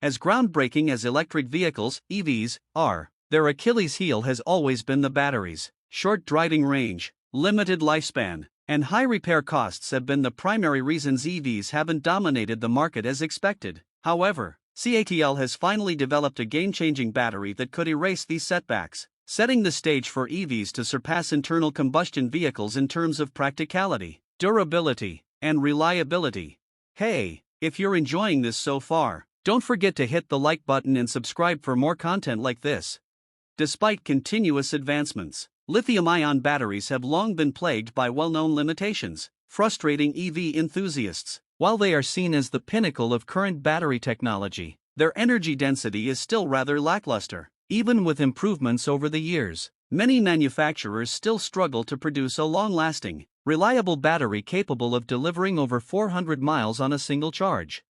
As groundbreaking as electric vehicles, EVs, are, their Achilles heel has always been the batteries. Short driving range, limited lifespan, and high repair costs have been the primary reasons EVs haven't dominated the market as expected. However, CATL has finally developed a game-changing battery that could erase these setbacks, setting the stage for EVs to surpass internal combustion vehicles in terms of practicality, durability, and reliability. Hey, if you're enjoying this so far, don't forget to hit the like button and subscribe for more content like this. Despite continuous advancements, lithium-ion batteries have long been plagued by well-known limitations, frustrating EV enthusiasts. While they are seen as the pinnacle of current battery technology, their energy density is still rather lackluster. Even with improvements over the years, many manufacturers still struggle to produce a long-lasting, reliable battery capable of delivering over 400 miles on a single charge.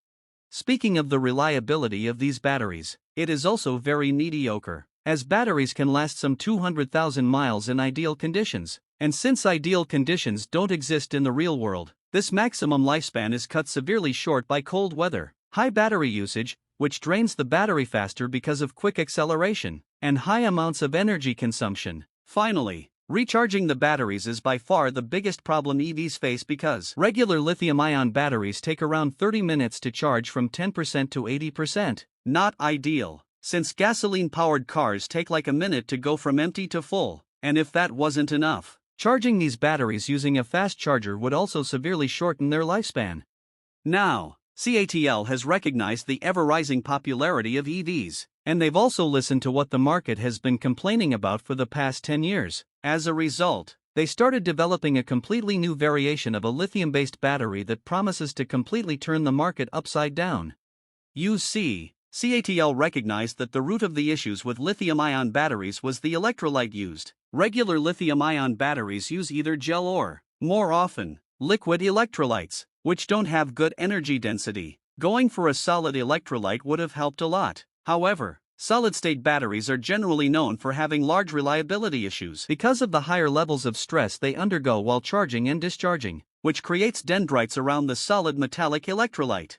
Speaking of the reliability of these batteries, it is also very mediocre, as batteries can last some 200,000 miles in ideal conditions, and since ideal conditions don't exist in the real world, this maximum lifespan is cut severely short by cold weather, high battery usage, which drains the battery faster because of quick acceleration, and high amounts of energy consumption. Finally, recharging the batteries is by far the biggest problem EVs face because regular lithium-ion batteries take around 30 minutes to charge from 10% to 80%. Not ideal, since gasoline-powered cars take like a minute to go from empty to full, and if that wasn't enough, charging these batteries using a fast charger would also severely shorten their lifespan. Now, CATL has recognized the ever-rising popularity of EVs, and they've also listened to what the market has been complaining about for the past 10 years. As a result, they started developing a completely new variation of a lithium-based battery that promises to completely turn the market upside down. You see, CATL recognized that the root of the issues with lithium-ion batteries was the electrolyte used. Regular lithium-ion batteries use either gel or, more often, liquid electrolytes, which don't have good energy density. Going for a solid electrolyte would have helped a lot. However, solid-state batteries are generally known for having large reliability issues because of the higher levels of stress they undergo while charging and discharging, which creates dendrites around the solid metallic electrolyte.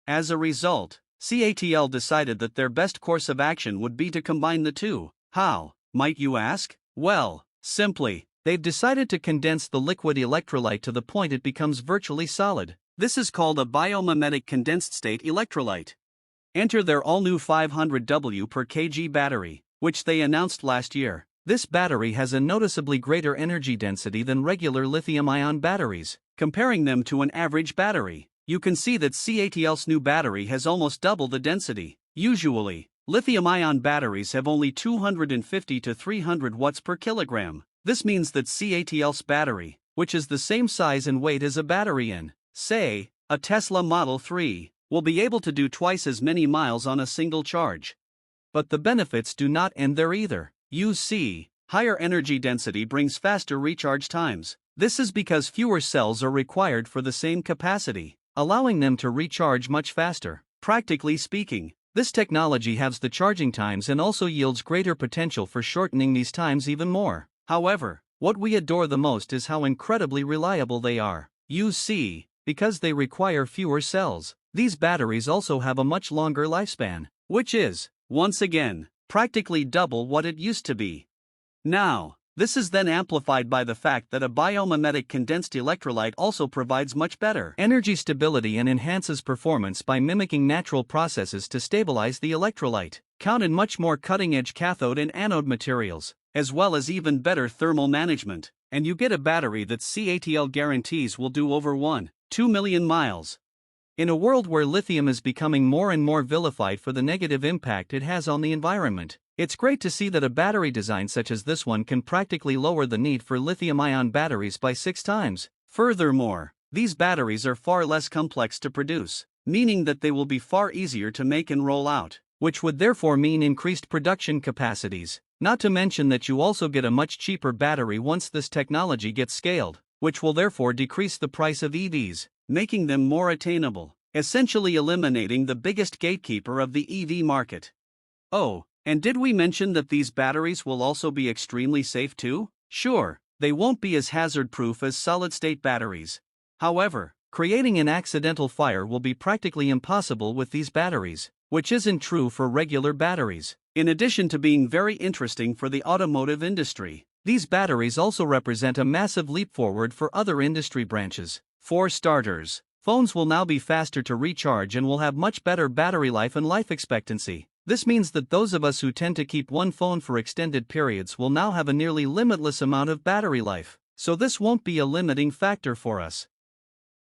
As a result, CATL decided that their best course of action would be to combine the two. How, might you ask? Well, simply, they've decided to condense the liquid electrolyte to the point it becomes virtually solid. This is called a biomimetic condensed state electrolyte. Enter their all-new 500 W per kg battery, which they announced last year. This battery has a noticeably greater energy density than regular lithium-ion batteries. Comparing them to an average battery, you can see that CATL's new battery has almost double the density. Usually, lithium-ion batteries have only 250 to 300 watts per kilogram. This means that CATL's battery, which is the same size and weight as a battery in, say, a Tesla Model 3, will be able to do twice as many miles on a single charge. But the benefits do not end there either. You see, higher energy density brings faster recharge times. This is because fewer cells are required for the same capacity, allowing them to recharge much faster. Practically speaking, this technology halves the charging times and also yields greater potential for shortening these times even more. However, what we adore the most is how incredibly reliable they are. You see, because they require fewer cells, these batteries also have a much longer lifespan, which is, once again, practically double what it used to be. Now, this is then amplified by the fact that a biomimetic condensed electrolyte also provides much better energy stability and enhances performance by mimicking natural processes to stabilize the electrolyte. Count in much more cutting-edge cathode and anode materials, as well as even better thermal management, and you get a battery that CATL guarantees will do over 1.2 million miles. In a world where lithium is becoming more and more vilified for the negative impact it has on the environment, it's great to see that a battery design such as this one can practically lower the need for lithium-ion batteries by 6 times. Furthermore, these batteries are far less complex to produce, meaning that they will be far easier to make and roll out, which would therefore mean increased production capacities. Not to mention that you also get a much cheaper battery once this technology gets scaled, which will therefore decrease the price of EVs, making them more attainable, essentially eliminating the biggest gatekeeper of the EV market. Oh, and did we mention that these batteries will also be extremely safe too? Sure, they won't be as hazard-proof as solid-state batteries. However, creating an accidental fire will be practically impossible with these batteries. which isn't true for regular batteries. In addition to being very interesting for the automotive industry, these batteries also represent a massive leap forward for other industry branches. For starters, phones will now be faster to recharge and will have much better battery life and life expectancy. This means that those of us who tend to keep one phone for extended periods will now have a nearly limitless amount of battery life, so this won't be a limiting factor for us.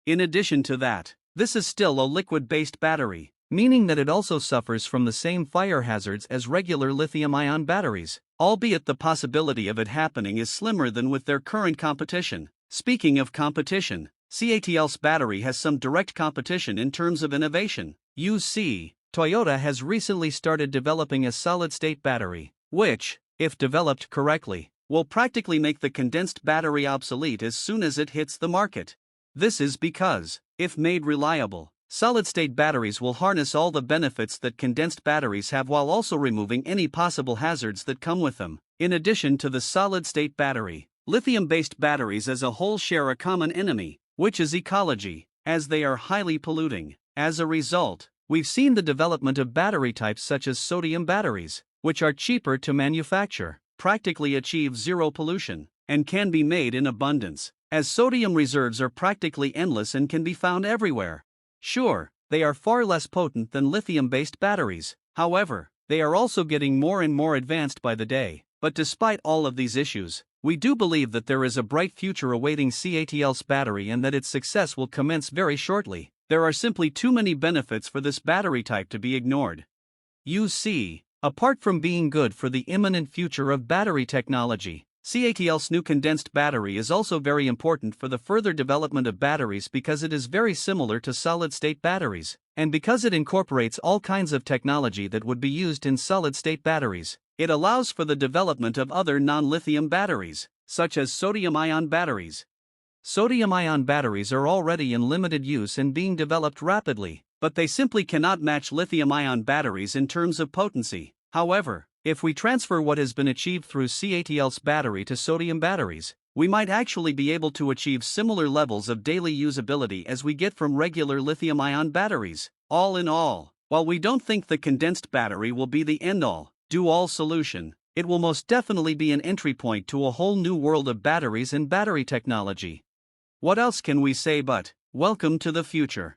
In addition to that, this is still a liquid-based battery, meaning that it also suffers from the same fire hazards as regular lithium-ion batteries, albeit the possibility of it happening is slimmer than with their current competition. Speaking of competition, CATL's battery has some direct competition in terms of innovation. You see, Toyota has recently started developing a solid-state battery, which, if developed correctly, will practically make the condensed battery obsolete as soon as it hits the market. This is because, if made reliable, solid-state batteries will harness all the benefits that condensed batteries have while also removing any possible hazards that come with them. In addition to the solid-state battery, lithium-based batteries as a whole share a common enemy, which is ecology, as they are highly polluting. As a result, we've seen the development of battery types such as sodium batteries, which are cheaper to manufacture, practically achieve zero pollution, and can be made in abundance, as sodium reserves are practically endless and can be found everywhere. Sure, they are far less potent than lithium-based batteries, however, they are also getting more and more advanced by the day. But despite all of these issues, we do believe that there is a bright future awaiting CATL's battery and that its success will commence very shortly. There are simply too many benefits for this battery type to be ignored. You see, apart from being good for the imminent future of battery technology, CATL's new condensed battery is also very important for the further development of batteries because it is very similar to solid-state batteries, and because it incorporates all kinds of technology that would be used in solid-state batteries. It allows for the development of other non-lithium batteries, such as sodium-ion batteries. Sodium-ion batteries are already in limited use and being developed rapidly, but they simply cannot match lithium-ion batteries in terms of potency. However, if we transfer what has been achieved through CATL's battery to sodium batteries, we might actually be able to achieve similar levels of daily usability as we get from regular lithium-ion batteries. All in all, while we don't think the condensed battery will be the end-all, do-all solution, it will most definitely be an entry point to a whole new world of batteries and battery technology. What else can we say but, welcome to the future.